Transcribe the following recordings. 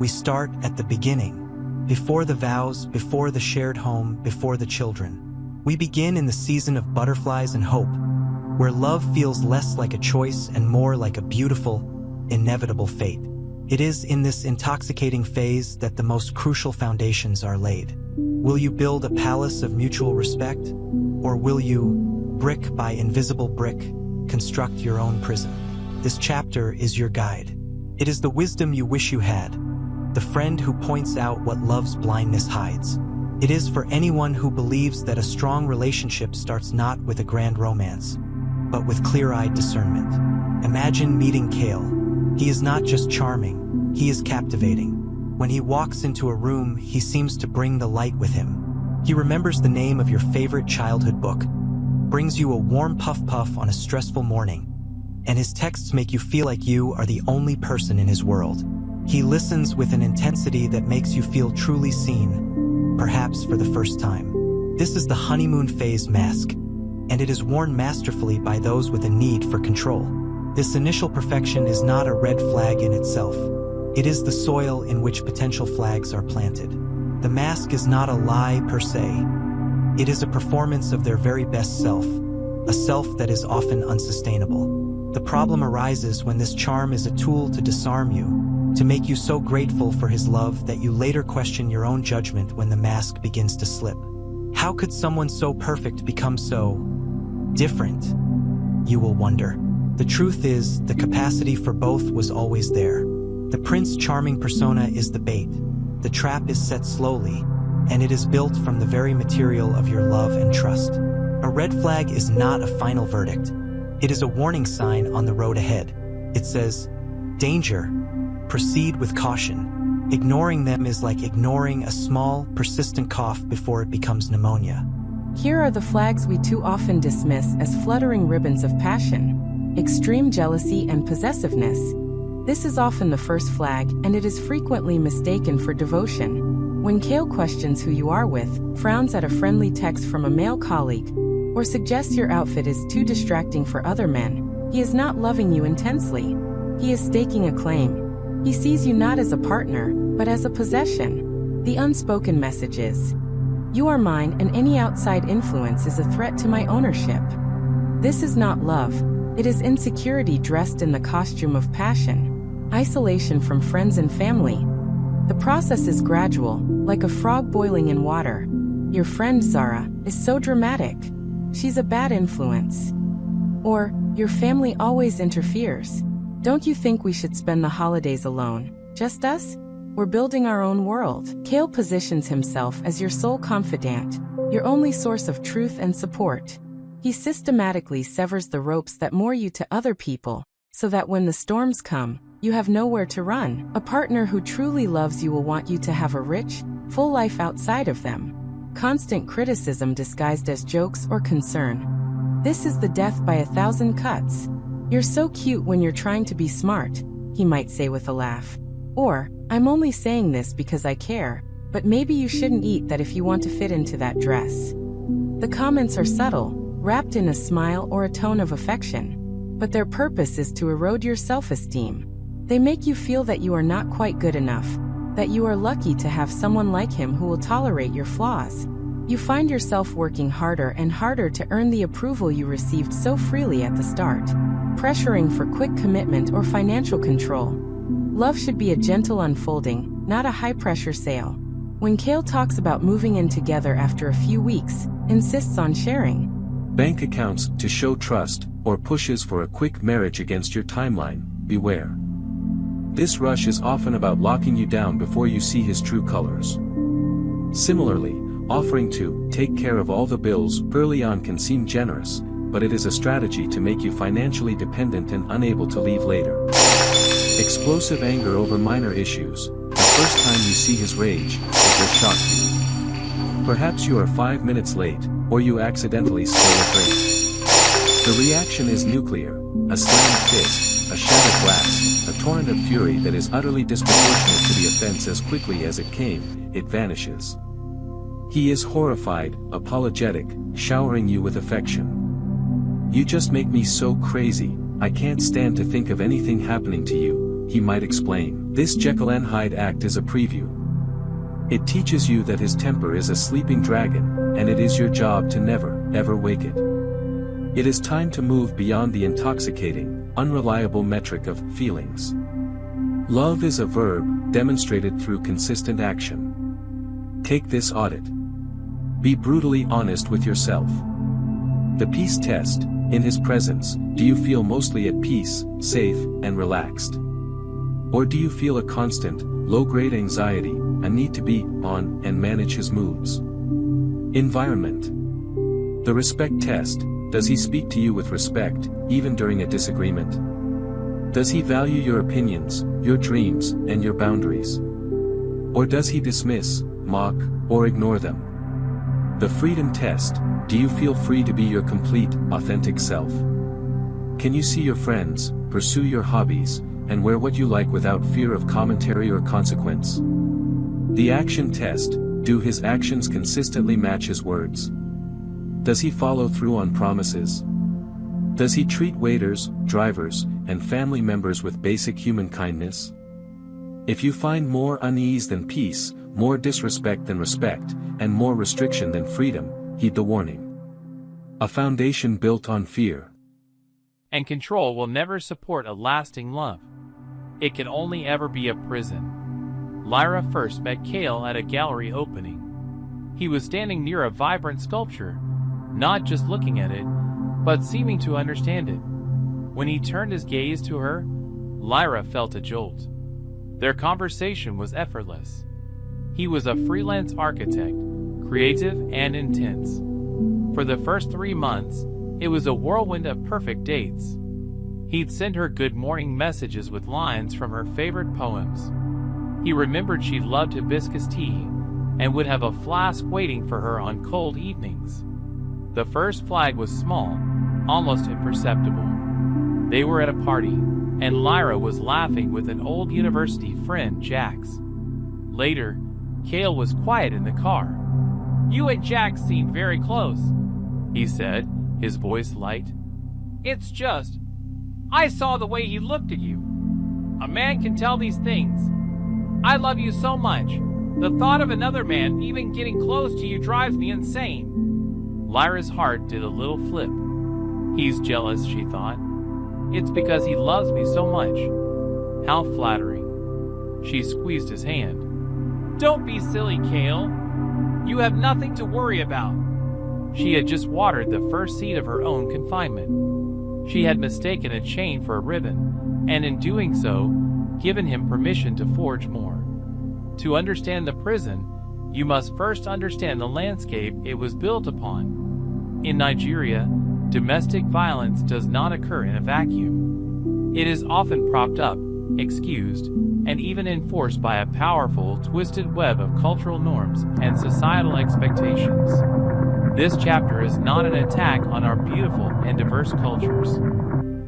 We start at the beginning, before the vows, before the shared home, before the children. We begin in the season of butterflies and hope, where love feels less like a choice and more like a beautiful, inevitable fate. It is in this intoxicating phase that the most crucial foundations are laid. Will you build a palace of mutual respect, or will you, brick by invisible brick, construct your own prison? This chapter is your guide. It is the wisdom you wish you had, the friend who points out what love's blindness hides. It is for anyone who believes that a strong relationship starts not with a grand romance, but with clear-eyed discernment. Imagine meeting Kale. He is not just charming, he is captivating. When he walks into a room, he seems to bring the light with him. He remembers the name of your favorite childhood book, brings you a warm puff-puff on a stressful morning, and his texts make you feel like you are the only person in his world. He listens with an intensity that makes you feel truly seen, perhaps for the first time. This is the honeymoon phase mask, and it is worn masterfully by those with a need for control. This initial perfection is not a red flag in itself. It is the soil in which potential flags are planted. The mask is not a lie per se. It is a performance of their very best self, a self that is often unsustainable. The problem arises when this charm is a tool to disarm you, to make you so grateful for his love that you later question your own judgment when the mask begins to slip. How could someone so perfect become so different? You will wonder. The truth is, the capacity for both was always there. The Prince Charming persona is the bait. The trap is set slowly, and it is built from the very material of your love and trust. A red flag is not a final verdict. It is a warning sign on the road ahead. It says, danger, proceed with caution. Ignoring them is like ignoring a small, persistent cough before it becomes pneumonia. Here are the flags we too often dismiss as fluttering ribbons of passion: extreme jealousy and possessiveness. This is often the first flag, and it is frequently mistaken for devotion. When Kale questions who you are with, frowns at a friendly text from a male colleague, or suggests your outfit is too distracting for other men, he is not loving you intensely. He is staking a claim. He sees you not as a partner, but as a possession. The unspoken message is, you are mine, and any outside influence is a threat to my ownership. This is not love. It is insecurity dressed in the costume of passion, isolation from friends and family. The process is gradual, like a frog boiling in water. Your friend Zara is so dramatic. She's a bad influence. Or, your family always interferes. Don't you think we should spend the holidays alone? Just us? We're building our own world. Kale positions himself as your sole confidant, your only source of truth and support. He systematically severs the ropes that moor you to other people, so that when the storms come, you have nowhere to run. A partner who truly loves you will want you to have a rich, full life outside of them. Constant criticism disguised as jokes or concern. This is the death by 1,000 cuts. You're so cute when you're trying to be smart, he might say with a laugh. Or, I'm only saying this because I care, but maybe you shouldn't eat that if you want to fit into that dress. The comments are subtle, wrapped in a smile or a tone of affection, but their purpose is to erode your self-esteem. They make you feel that you are not quite good enough, that you are lucky to have someone like him who will tolerate your flaws. You find yourself working harder and harder to earn the approval you received so freely at the start, pressuring for quick commitment or financial control. Love should be a gentle unfolding, not a high-pressure sale. When Kale talks about moving in together after a few weeks, insists on sharing bank accounts to show trust, or pushes for a quick marriage against your timeline, beware. This rush is often about locking you down before you see his true colors. Similarly, offering to take care of all the bills early on can seem generous, but it is a strategy to make you financially dependent and unable to leave later. Explosive anger over minor issues. The first time you see his rage, it will shock you. Perhaps you are 5 minutes late, or you accidentally spill a drink. The reaction is nuclear: a slammed fist, a shattered glass, a torrent of fury that is utterly disproportionate to the offense. As quickly as it came, it vanishes. He is horrified, apologetic, showering you with affection. You just make me so crazy, I can't stand to think of anything happening to you, he might explain. This Jekyll and Hyde act is a preview. It teaches you that his temper is a sleeping dragon, and it is your job to never, ever wake it. It is time to move beyond the intoxicating, unreliable metric of feelings. Love is a verb, demonstrated through consistent action. Take this audit. Be brutally honest with yourself. The peace test. In his presence, do you feel mostly at peace, safe, and relaxed? Or do you feel a constant, low-grade anxiety, a need to be on and manage his moods? Environment. The respect test. Does he speak to you with respect, even during a disagreement? Does he value your opinions, your dreams, and your boundaries? Or does he dismiss, mock, or ignore them? The freedom test. Do you feel free to be your complete, authentic self? Can you see your friends, pursue your hobbies, and wear what you like without fear of commentary or consequence? The action test. Do his actions consistently match his words? Does he follow through on promises? Does he treat waiters, drivers, and family members with basic human kindness? If you find more unease than peace, more disrespect than respect, and more restriction than freedom, heed the warning. A foundation built on fear and control will never support a lasting love. It can only ever be a prison. Lyra first met Cale at a gallery opening. He was standing near a vibrant sculpture, not just looking at it, but seeming to understand it. When he turned his gaze to her, Lyra felt a jolt. Their conversation was effortless. He was a freelance architect, creative and intense. For the first 3 months, it was a whirlwind of perfect dates. He'd send her good morning messages with lines from her favorite poems. He remembered she loved hibiscus tea and would have a flask waiting for her on cold evenings. The first flag was small, almost imperceptible. They were at a party, and Lyra was laughing with an old university friend, Jax. Later, Cale was quiet in the car. "You and Jax seem very close," he said, his voice light. "It's just, I saw the way he looked at you. A man can tell these things. I love you so much. The thought of another man even getting close to you drives me insane." Lyra's heart did a little flip. He's jealous, she thought. It's because he loves me so much. How flattering. She squeezed his hand. "Don't be silly, Cale. You have nothing to worry about." She had just watered the first seed of her own confinement. She had mistaken a chain for a ribbon, and in doing so, given him permission to forge more. To understand the prison, you must first understand the landscape it was built upon. In Nigeria, domestic violence does not occur in a vacuum. It is often propped up, excused, and even enforced by a powerful, twisted web of cultural norms and societal expectations. This chapter is not an attack on our beautiful and diverse cultures.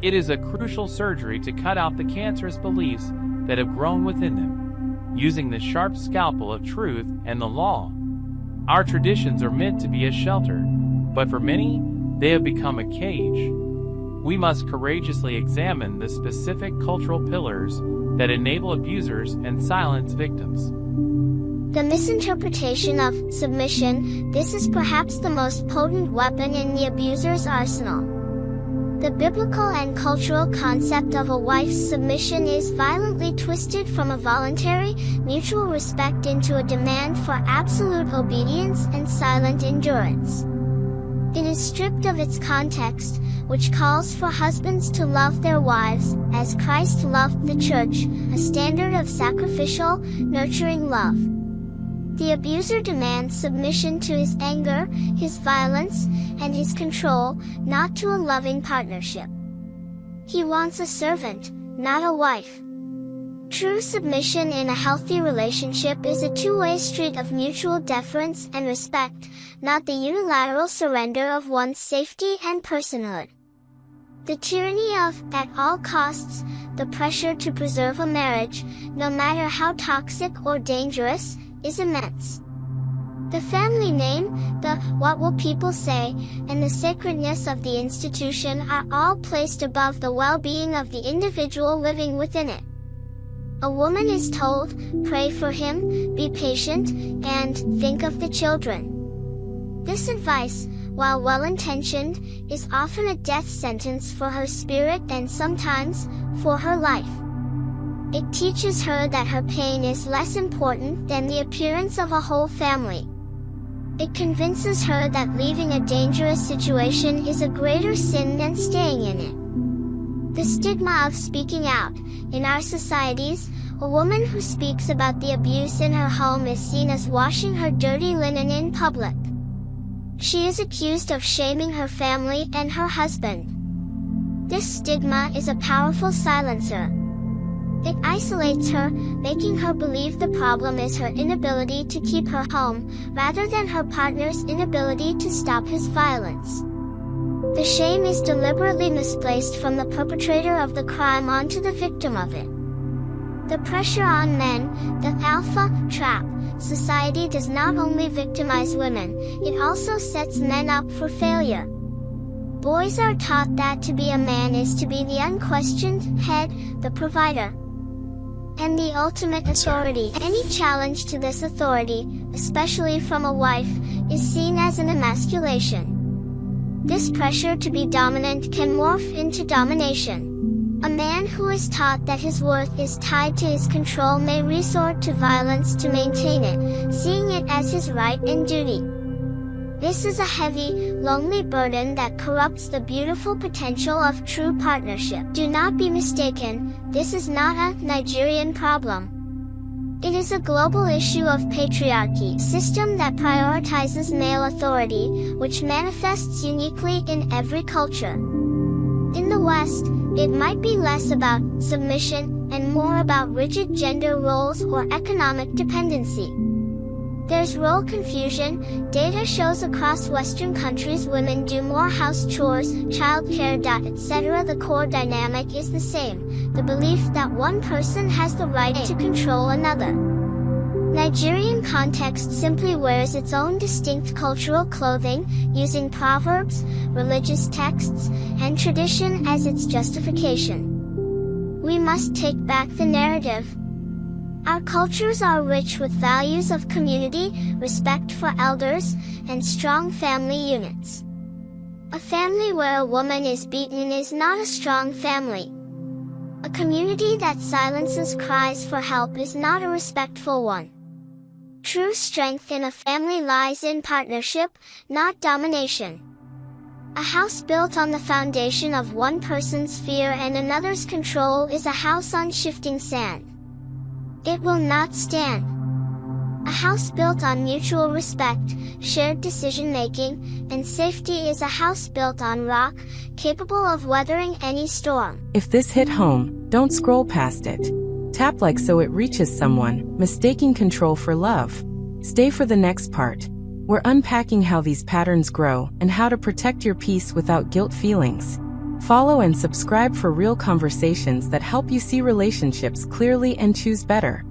It is a crucial surgery to cut out the cancerous beliefs that have grown within them, using the sharp scalpel of truth and the law. Our traditions are meant to be a shelter, but for many, they have become a cage. We must courageously examine the specific cultural pillars that enable abusers and silence victims. The misinterpretation of submission. This is perhaps the most potent weapon in the abuser's arsenal. The biblical and cultural concept of a wife's submission is violently twisted from a voluntary, mutual respect into a demand for absolute obedience and silent endurance. It is stripped of its context, which calls for husbands to love their wives, as Christ loved the church, a standard of sacrificial, nurturing love. The abuser demands submission to his anger, his violence, and his control, not to a loving partnership. He wants a servant, not a wife. True submission in a healthy relationship is a two-way street of mutual deference and respect, not the unilateral surrender of one's safety and personhood. The tyranny of, at all costs, the pressure to preserve a marriage, no matter how toxic or dangerous, is immense. The family name, the "what will people say," and the sacredness of the institution are all placed above the well-being of the individual living within it. A woman is told, pray for him, be patient, and think of the children. This advice, while well-intentioned, is often a death sentence for her spirit and sometimes, for her life. It teaches her that her pain is less important than the appearance of a whole family. It convinces her that leaving a dangerous situation is a greater sin than staying in it. The stigma of speaking out. In our societies, a woman who speaks about the abuse in her home is seen as washing her dirty linen in public. She is accused of shaming her family and her husband. This stigma is a powerful silencer. It isolates her, making her believe the problem is her inability to keep her home, rather than her partner's inability to stop his violence. The shame is deliberately misplaced from the perpetrator of the crime onto the victim of it. The pressure on men, the alpha trap. Society does not only victimize women, it also sets men up for failure. Boys are taught that to be a man is to be the unquestioned head, the provider, and the ultimate authority. Any challenge to this authority, especially from a wife, is seen as an emasculation. This pressure to be dominant can morph into domination. A man who is taught that his worth is tied to his control may resort to violence to maintain it, seeing it as his right and duty. This is a heavy, lonely burden that corrupts the beautiful potential of true partnership. Do not be mistaken, this is not a Nigerian problem. It is a global issue of patriarchy, a system that prioritizes male authority, which manifests uniquely in every culture. In the West, it might be less about submission and more about rigid gender roles or economic dependency. There's role confusion. Data shows across Western countries women do more house chores, childcare, etc. The core dynamic is the same, the belief that one person has the right to control another. Nigerian context simply wears its own distinct cultural clothing, using proverbs, religious texts, and tradition as its justification. We must take back the narrative. Our cultures are rich with values of community, respect for elders, and strong family units. A family where a woman is beaten is not a strong family. A community that silences cries for help is not a respectful one. True strength in a family lies in partnership, not domination. A house built on the foundation of one person's fear and another's control is a house on shifting sand. It will not stand. A house built on mutual respect, shared decision-making, and safety is a house built on rock, capable of weathering any storm. If this hit home, don't scroll past it. Tap like so it reaches someone, mistaking control for love. Stay for the next part. We're unpacking how these patterns grow and how to protect your peace without guilt feelings. Follow and subscribe for real conversations that help you see relationships clearly and choose better.